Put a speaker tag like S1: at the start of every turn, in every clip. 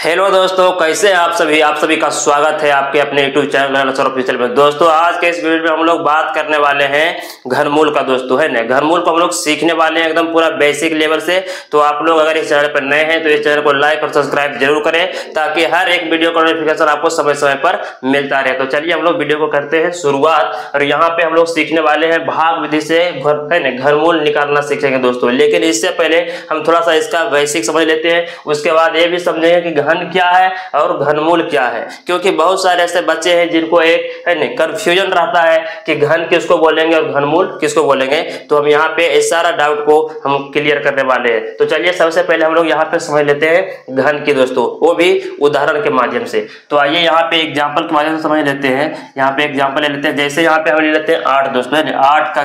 S1: Hello दोस्तों, कैसे हैं आप सभी का स्वागत है आपके अपने यूट्यूब चैनल ऑफिशियल में। दोस्तों आज के इस वीडियो में हम लोग बात करने वाले हैं घनमूल का। दोस्तों है ना, घनमूल को हम लोग सीखने वाले हैं एकदम पूरा बेसिक लेवल से। तो आप लोग अगर इस चैनल पर नए हैं तो इस चैनल को लाइक और सब्सक्राइब जरूर करें ताकि हर एक वीडियो का नोटिफिकेशन आपको समय समय पर मिलता रहे। तो चलिए हम लोग वीडियो को करते हैं शुरुआत। और यहाँ पे हम लोग सीखने वाले हैं भाग विधि से है ना घनमूल निकालना सीखेंगे दोस्तों। लेकिन इससे पहले हम थोड़ा सा इसका बेसिक समझ लेते हैं, उसके बाद ये भी समझेंगे कि घन क्या है और घनमूल क्या है। क्योंकि बहुत सारे ऐसे बच्चे हैं जिनको एक है ना कंफ्यूजन रहता है कि घन किसको बोलेंगे और घनमूल किसको बोलेंगे। तो हम यहाँ पे इस सारा डाउट को हम क्लियर करने वाले हैं। तो चलिए सबसे पहले हम लोग यहाँ पे समझ लेते हैं घन की दोस्तों, वो भी उदाहरण के माध्यम से। तो आइए यहाँ पे एग्जाम्पल के माध्यम से समझ लेते हैं। यहाँ पे एग्जाम्पल ले लेते हैं, जैसे यहाँ पे हम ले लेते हैं 8 दोस्तों है ना, 8 का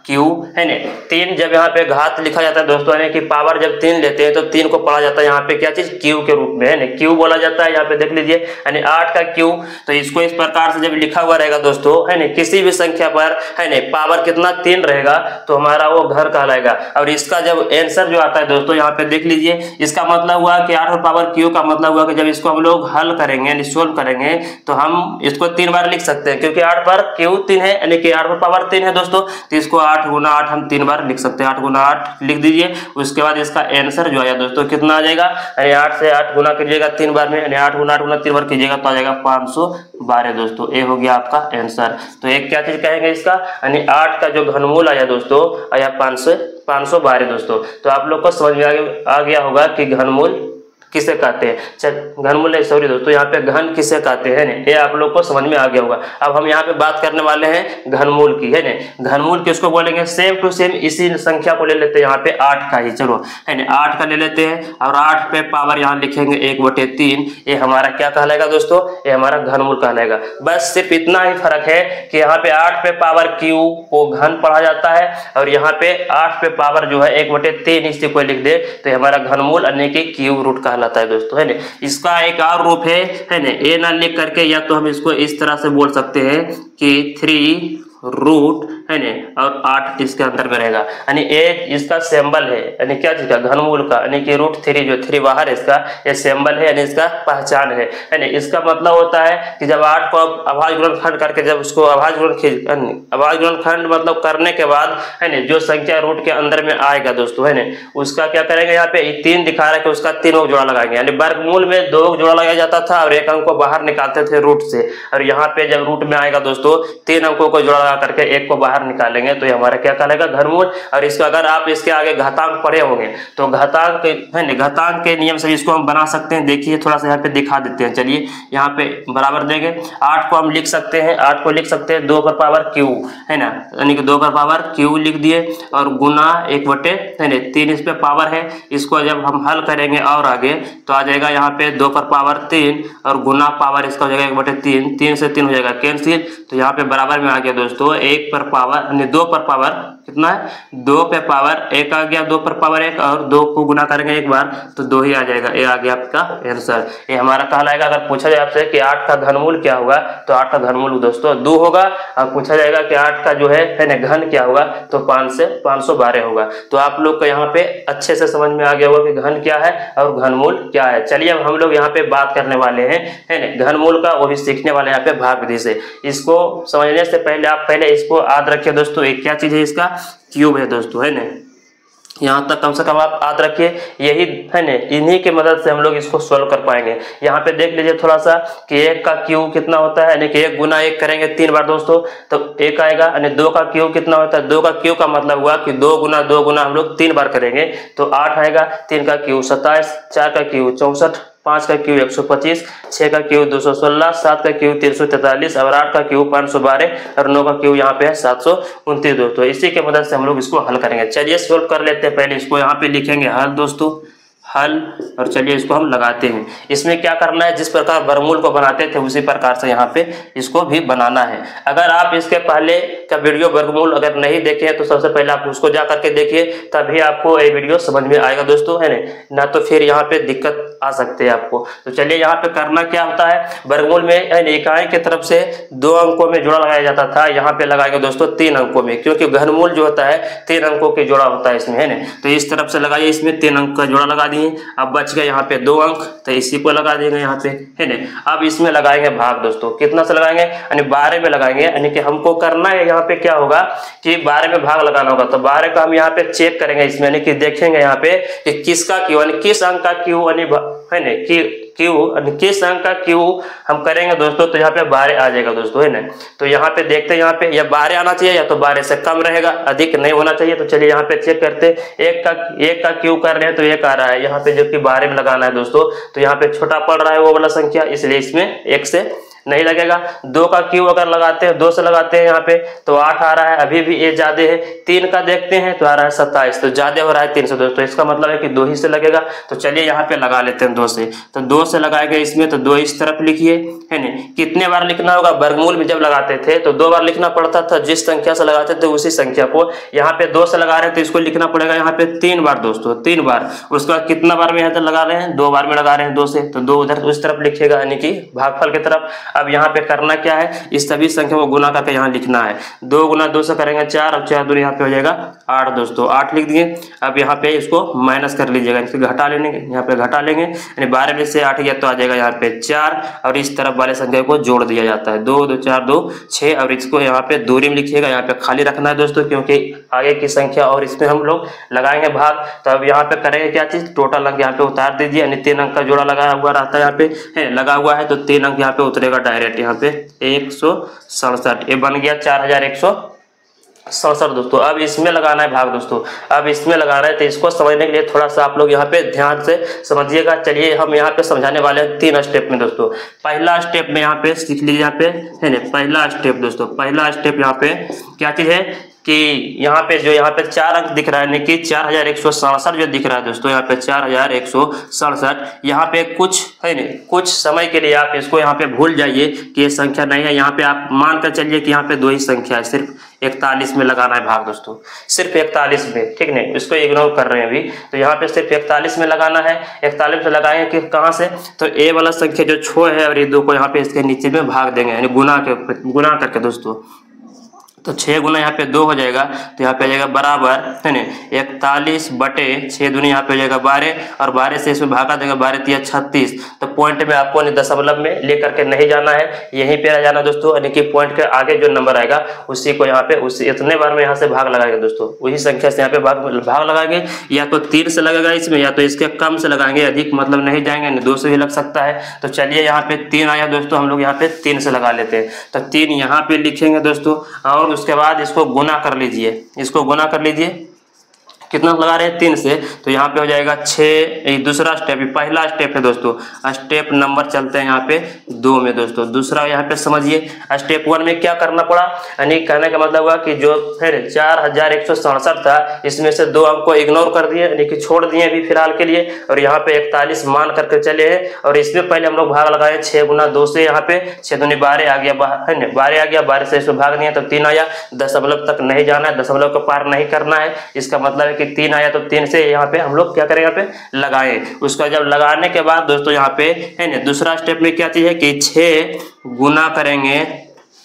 S1: क्यूब है ना। 3 जब यहाँ पे घात लिखा जाता है दोस्तों है कि पावर जब 3 लेते हैं तो 3 को पढ़ा जाता है यहाँ पे क्या चीज क्यू के रूप में है ना, क्यू बोला जाता है। यहाँ पे देख लीजिए यानी 8 का क्यूब। तो इसको इस प्रकार से जब लिखा हुआ रहेगा दोस्तों है ना, किसी भी संख्या पर है ना पावर कितना 3 रहेगा तो हमारा वो घर कहलाएगा। और इसका जब आंसर जो आता है दोस्तों यहाँ पे देख लीजिए, इसका मतलब हुआ कि 8 पावर क्यू का मतलब हुआ कि जब इसको हम लोग हल करेंगे यानी सोल्व करेंगे तो हम इसको 3 बार लिख सकते हैं, क्योंकि 8 पर क्यू 3 है यानी कि 8 पावर 3 है दोस्तों। तो इसको 8 गुना 8 हम 3 बार लिख सकते हैं, 8 गुना 8 लिख दीजिए। उसके बाद इसका आंसर जो आया दोस्तों कितना आ जाएगा, यानी 8 से 8 गुना कीजिएगा 3 बार में, यानी 8 गुना 8 गुना 3 बार कीजिएगा तो आ जाएगा 512 दोस्तों। ये हो गया आपका आंसर। तो एक क्या चीज कहेंगे इसका, यानी 8 का जो घनमूल आया दोस्तों आया 512 दोस्तों। तो आप लोग को समझ में आ गया होगा कि घनमूल किसे कहते हैं। चल घनमूल नहीं सॉरी दोस्तों, यहाँ पे घन किसे कहते हैं ये आप लोग को समझ में आ गया होगा। अब हम यहाँ पे बात करने वाले हैं घनमूल की है ना। घनमूल किसको बोलेंगे, सेम टू सेम इसी संख्या को ले लेते हैं यहाँ पे 8 का ही, चलो है ना 8 का ले लेते हैं और 8 पे पावर यहाँ लिखेंगे 1/3। ये हमारा क्या कहलाएगा दोस्तों, ये हमारा घनमूल कहलाएगा। बस सिर्फ इतना ही फर्क है कि यहाँ पे 8 पे पावर क्यू को घन पढ़ा जाता है और यहाँ पे 8 पे पावर जो है 1/3 इसी को लिख दे तो हमारा घनमूल यानी कि क्यूब रूट कहलाता है दोस्तों है ना। इसका एक और रूप है ना, ए ना लिख करके या तो हम इसको इस तरह से बोल सकते हैं कि 3 रूट है ना और 8 इसके अंदर में रहेगा, यानी एक इसका सिंबल है यानी क्या चीज का घनमूल का, यानी कि √3 जो 3 बाहर इसका ये सिंबल है यानी इसका पहचान है ना। इसका मतलब होता है कि जब 8 को अभाज्य गुणनखंड करके जब उसको अभाज्य गुणनखंड मतलब करने के बाद है ना जो संख्या रूट के अंदर में आएगा दोस्तों है ना, उसका क्या करेंगे यहाँ पे 3 दिखा रहा है कि उसका 3 जोड़ा लगाएंगे। यानी वर्गमूल में 2 जोड़ा लगाया जाता था और 1 अंक को बाहर निकालते थे रूट से, और यहाँ पे जब रूट में आएगा दोस्तों 3 अंकों को जोड़ा करके 1 को बाहर निकालेंगे तो ये हमारा क्या कहलाएगा घनमूल। और इसको अगर आप इसके आगे घातांक पढ़े होंगे तो घातांक है ना, घातांक के नियम से इसको हम बना सकते हैं। देखिए थोड़ा सा यहाँ पे दिखा देते हैं, चलिए यहाँ पे बराबर देंगे 8 को हम लिख सकते हैं, 8 को लिख सकते हैं 2 पर पावर क्यू है ना, यानी कि 2 पर पावर क्यू लिख दिए और गुना 1/3 इस पे पावर है। इसको जब हम हल करेंगे और आगे तो आ जाएगा यहाँ पे 2 पर पावर 3 और गुना पावर इसका हो जाएगा 1/3, 3 से 3 हो जाएगा कैंसिल। तो यहाँ पे बराबर में आ गया दोस्तों 1 पर पावर यानी 2 पर पावर कितना है 2 पे पावर 1 आ गया, 2 पर पावर 1 और 2 को गुना करेंगे एक बार तो 2 ही आ जाएगा। ये आ गया आपका आंसर, ये हमारा कहलाएगा। अगर पूछा जाए आपसे कि 8 का घनमूल क्या होगा तो 8 का घनमूल दोस्तों 2 होगा। और पूछा जाएगा कि 8 का जो है ना घन क्या होगा तो 5 से 512 होगा। तो आप लोग को यहाँ पे अच्छे से समझ में आ गया होगा कि घन क्या है और घनमूल क्या है। चलिए अब हम लोग यहाँ पे बात करने वाले हैं है ना घनमूल का, वो भी सीखने वाले यहाँ पे भाग विधि से। इसको समझने से पहले आप इसको याद रखिए दोस्तों, एक क्या चीज है इसका क्यूब है दोस्तों है ना। यहाँ तक कम से कम आप याद रखिए, यही है ना इन्हीं की मदद से हम लोग इसको सोल्व कर पाएंगे। यहाँ पे देख लीजिए थोड़ा सा कि 1 का क्यूब कितना होता है, यानी कि 1 गुना 1 करेंगे 3 बार दोस्तों तो 1 आएगा। यानी 2 का क्यूब कितना होता है, 2 का क्यूब का मतलब हुआ कि 2 गुना हम लोग 3 बार करेंगे तो 8 आएगा। 3 का क्यूब 27, 4 का क्यूब 64, 5 का क्यूब 125, 6 का क्यूब 216, 7 का क्यूब 343 और 8 का क्यूब 512 और 9 का क्यूब यहाँ पे है 729 दोस्तों। इसी के मदद से हम लोग इसको हल करेंगे। चलिए सोल्व कर लेते हैं। पहले इसको यहाँ पे लिखेंगे हल दोस्तों, हल, और चलिए इसको हम लगाते हैं। इसमें क्या करना है, जिस प्रकार वर्गमूल को बनाते थे उसी प्रकार से यहाँ पे इसको भी बनाना है। अगर आप इसके पहले का वीडियो वर्गमूल अगर नहीं देखे तो सबसे पहले आप उसको जा करके देखिए, तभी आपको ये वीडियो समझ में आएगा दोस्तों है ना तो फिर यहाँ पे दिक्कत आ सकते हैं आपको। तो चलिए यहाँ पे करना क्या होता है, वर्गमूल में इकाई की तरफ से 2 अंकों में जोड़ा लगाया जाता था, यहाँ पे लगाएंगे दोस्तों 3 अंकों में, क्योंकि घनमूल जो होता है 3 अंकों के जोड़ा होता है इसमें, है ना। तो इस तरफ से लगाइए, इसमें 3 अंक का जोड़ा लगा दिए। अब बच गए यहाँ पे 2 अंक, तो इसी को लगा देंगे यहाँ पे, है ना। अब इसमें लगाएंगे भाग दोस्तों, कितना से लगाएंगे, यानी 12 में लगाएंगे, यानी कि हमको करना है यहाँ पे क्या होगा कि 12 में भाग लगाना होगा। तो 12 का हम यहाँ पे चेक करेंगे इसमें, यानी कि देखेंगे यहाँ पे कि किसका क्यू, यानी किस अंक का क्यू, यानी है ना क्यू, किस अंक का क्यू हम करेंगे दोस्तों। तो यहाँ पे 12 आ जाएगा दोस्तों, है ना। तो यहाँ पे देखते हैं, यहाँ पे या 12 आना चाहिए या तो 12 से कम रहेगा, अधिक नहीं होना चाहिए। तो चलिए यहाँ पे चेक करते हैं, एक का क्यू कर रहे हैं तो 1 आ रहा है यहाँ पे, जबकि 12 में लगाना है दोस्तों। तो यहाँ पे छोटा पड़ रहा है वो वाला संख्या, इसलिए इसमें 1 से नहीं लगेगा। 2 का क्यू अगर लगाते हैं, 2 से लगाते हैं यहाँ पे तो 8 आ रहा है, अभी भी ये ज्यादा है। 3 का देखते हैं तो आ रहा है 27, तो ज्यादा हो रहा है 3 से दोस्तों, इसका मतलब है कि 2 ही से लगेगा। तो चलिए यहाँ पे लगा लेते हैं 2 से, तो 2 से लगाएंगे इसमें, तो 2 इस तरफ लिखिए, है ना। कितने बार लिखना होगा, वर्गमूल में जब लगाते थे तो 2 बार लिखना पड़ता था, जिस संख्या से लगाते थे उसी संख्या को। यहाँ पे 2 से लगा रहे हैं तो इसको लिखना पड़ेगा यहाँ पे 3 बार दोस्तों, 3 बार। उसके बाद कितना बार में यहाँ तक लगा रहे हैं, 2 बार में लगा रहे हैं 2 से, तो 2 उधर उस तरफ लिखिएगा, यानी कि भागफल की तरफ। अब यहाँ पे करना क्या है, इस सभी संख्या को गुना करके यहाँ लिखना है। 2 गुना 2 से करेंगे 4, और 4 दूनी यहाँ पे हो जाएगा 8 दोस्तों, 8 लिख दिए। अब यहाँ पे इसको माइनस कर लीजिएगा, इसको घटा लेंगे, यहाँ पे घटा लेंगे, यानी 12 में से 8 गया तो आ जाएगा यहाँ पे 4, और इस तरफ वाले संख्या को जोड़ दिया जाता है, 2 2 4 2 6, और इसको यहाँ पे दूरी में लिखिएगा, यहाँ पे खाली रखना है दोस्तों, क्योंकि आगे की संख्या और इसमें हम लोग लगाएंगे भाग। तो अब यहाँ पे करेंगे क्या चीज, टोटल अंक यहाँ पे उतार दीजिए, यानी 3 अंक का जोड़ा लगाया हुआ रहता है यहाँ पे, है लगा हुआ है, तो 3 अंक यहाँ पे उतरेगा डायरेक्ट, यहाँ पे 167, ये बन गया 4167 दोस्तों। अब इसमें लगाना है भाग दोस्तों, अब इसमें लगाना है, तो इसको समझने के लिए थोड़ा सा आप लोग यहाँ पे ध्यान से समझिएगा। चलिए हम यहाँ पे समझाने वाले हैं 3 स्टेप में दोस्तों। पहला स्टेप में यहाँ पे सीख लीजिए, यहाँ पे है ना, पहला स्टेप दोस्तों, पहला स्टेप यहाँ पे क्या चीज है कि यहाँ पे जो यहाँ पे 4 अंक दिख रहा है, यानी कि 4167 जो दिख रहा है दोस्तों, यहाँ पे 4167, यहाँ पे कुछ है नहीं, कुछ समय के लिए आप इसको यहाँ पे भूल जाइए कि ये संख्या नहीं है। यहाँ पे आप मान कर चलिए कि यहाँ पे 2 ही संख्या है, सिर्फ 41 में लगाना है भाग दोस्तों, सिर्फ 41 में, ठीक नहीं, इसको इग्नोर कर रहे हैं अभी। तो यहाँ पे सिर्फ 41 में लगाना है। 41 में लगाएंगे कि कहाँ से, तो ए वाला संख्या जो 6 है और ये 2 को यहाँ पे इसके नीचे में भाग देंगे, यानी गुना करके दोस्तों। तो 6 गुना यहाँ पे 2 हो जाएगा, तो यहाँ पे आ जाएगा बराबर, है ना, 41 बटे 6 दूनी यहाँ पे हो जाएगा 12, और 12 से इसमें भागा देंगे, 12 तिया 36। तो पॉइंट में आपको दशमलव में लेकर के नहीं जाना है, यहीं पे आ जाना दोस्तों, यानी कि पॉइंट के आगे जो नंबर आएगा उसी को यहाँ पे उसी इतने बार में यहाँ से भाग लगाएंगे दोस्तों, वही संख्या से यहाँ पे भाग लगाएंगे। या तो 3 से लगेगा इसमें, या तो इसके कम से लगाएंगे, अधिक मतलब नहीं जाएंगे, 2 से भी लग सकता है। तो चलिए यहाँ पे 3 आया दोस्तों, हम लोग यहाँ पे 3 से लगा लेते हैं। तो 3 यहाँ पे लिखेंगे दोस्तों, और उसके बाद इसको गुना कर लीजिए, इसको गुना कर लीजिए, कितना लगा रहे हैं 3 से, तो यहाँ पे हो जाएगा 6। दूसरा स्टेप, पहला स्टेप है दोस्तों, स्टेप नंबर चलते हैं यहाँ पे 2 में दोस्तों। दूसरा यहाँ पे समझिए, स्टेप 1 में क्या करना पड़ा, यानी कहने का मतलब हुआ कि जो फिर 4167 था, इसमें से 2 अंक को इग्नोर कर दिए, यानी कि छोड़ दिए अभी फिलहाल के लिए, और यहाँ पे 41 मान करके चले हैं। और इसमें पहले हम लोग भाग लगाए 6 गुना 2 से, यहाँ पे 6 दूनी 12 आ गया, है ना, 12 आ गया, 12 से इसमें भाग दिया तो 3 आया। दशमलव तक नहीं जाना है, दशमलव को पार नहीं करना है, इसका मतलब है कि 3 आया, तो 3 से यहाँ पे हम लोग क्या करें, यहाँ पे लगाएं। उसका जब लगाने के बाद दोस्तों यहाँ पे है ना, दूसरा स्टेप में क्या चीज है कि 6 गुना करेंगे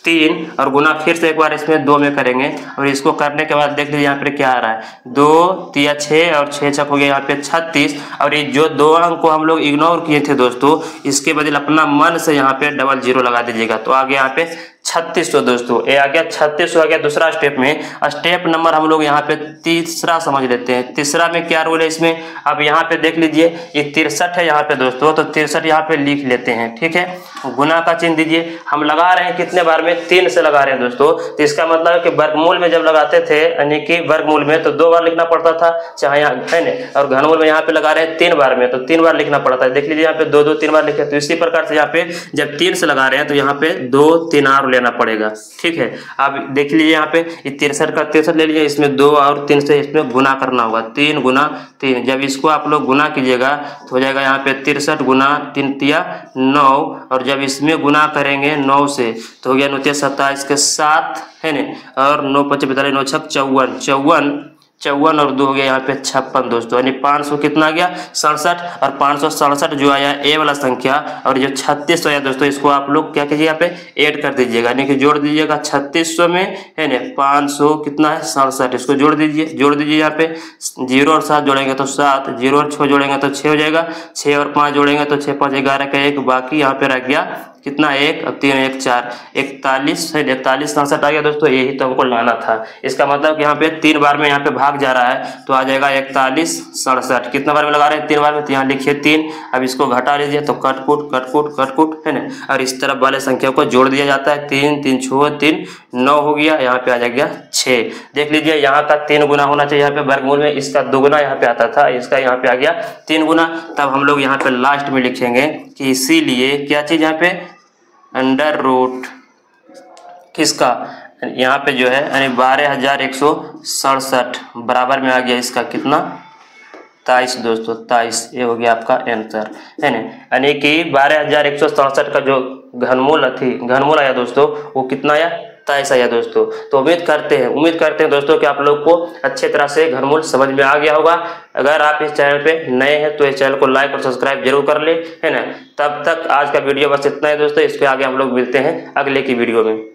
S1: 3, और गुना फिर से एक बार इसमें 2 में करेंगे, और इसको करने के बाद देख लीजिए यहाँ पे क्या आ रहा है, 2 तिया 6 और 6 छक हो गया यहाँ पे 36। और ये जो 2 अंक को हम लोग इग्नोर किए थे दोस्तों, इसके बदले अपना मन से यहाँ पे डबल 0 लगा दीजिएगा, तो आगे यहाँ पे 3600 दोस्तों, ये आ गया 3600 आ गया दूसरा स्टेप में। स्टेप नंबर हम लोग यहाँ पे तीसरा समझ लेते हैं। तीसरा में क्या रूल है इसमें, अब यहाँ पे देख लीजिए, ये 63 है यहाँ पे दोस्तों, तो 63 यहाँ पे लिख लेते हैं, ठीक है। गुना का चिन्ह दीजिए, हम लगा रहे हैं कितने बार में, 3 से लगा रहे हैं दोस्तों। तो इसका मतलब है कि वर्गमूल में जब लगाते थे, यानी कि वर्गमूल में तो 2 बार लिखना पड़ता था, चाहे यहाँ है ना, और घनमूल में यहाँ पे लगा रहे हैं 3 बार में, तो 3 बार लिखना पड़ता है। देख लीजिए यहाँ पे 2 2 3 बार लिखे, तो इसी प्रकार से यहाँ पे जब 3 से लगा रहे हैं तो यहाँ पे 2 3 और लेना पड़ेगा, ठीक है। अब देख लीजिए यहाँ पे 63 का 63 ले लीजिए, इसमें 2 और 3 से इसमें गुना करना होगा, 3 गुना 3। जब इसको आप लोग गुना कीजिएगा तो हो जाएगा यहाँ पे 63 गुना 3 तिया 9, और जब इसमें गुना करेंगे 9 से तो हो गया 9 27 के 7, है ना, और 9 5 42 9 6 54, 54 और 2 हो गया यहाँ पे 56 दोस्तों, यानी 500 कितना आ गया 67, और 567 जो आया ए वाला संख्या, और जो 3600 आया दोस्तों, इसको आप लोग क्या कीजिए यहाँ पे ऐड कर दीजिएगा, यानी कि जोड़ दीजिएगा 3600 में, है ना 500 कितना है 67, इसको जोड़ दीजिए यहाँ पे 0 और 7 जोड़ेंगे तो 7, 0 और 6 जोड़ेंगे तो 6 हो जाएगा, 6 और 5 जोड़ेंगे तो 6 5 11 का 1, बाकी यहाँ पे रह गया कितना 1 और 3 1 4, 41 है, 41 67 आ गया दोस्तों, यही तो हमको लाना था। इसका मतलब कि यहाँ पे 3 बार में यहाँ पे भाग जा रहा है तो आ जाएगा 41 67, कितना बार में लगा रहे हैं 3 बार में, तो यहाँ लिखिए 3, अब इसको घटा लीजिए तो कटकुट है ना, और इस तरफ वाले संख्या को जोड़ दिया जाता है, 3 3 6 3 9 हो गया, यहाँ पे आ जाएगा 6। देख लीजिए यहाँ का 3 गुना होना चाहिए, यहाँ पे वर्गमूल में इसका 2 गुना यहाँ पे आता था, इसका यहाँ पे आ गया 3 गुना। तब हम लोग यहाँ पे लास्ट में लिखेंगे कि इसीलिए क्या चीज यहाँ पे अंडर रूट किसका, यहाँ पे जो है यानी 12167 बराबर में आ गया इसका कितना 23 दोस्तों, 23, ये हो गया आपका आंसर, है ना। यानी कि 12167 का जो घनमूल आया दोस्तों, वो कितना आया 23 आया दोस्तों। तो उम्मीद करते हैं दोस्तों कि आप लोग को अच्छे तरह से घनमूल समझ में आ गया होगा। अगर आप इस चैनल पे नए हैं तो इस चैनल को लाइक और सब्सक्राइब जरूर कर ले, है ना। तब तक आज का वीडियो बस इतना है दोस्तों, इसके आगे हम लोग मिलते हैं अगले की वीडियो में।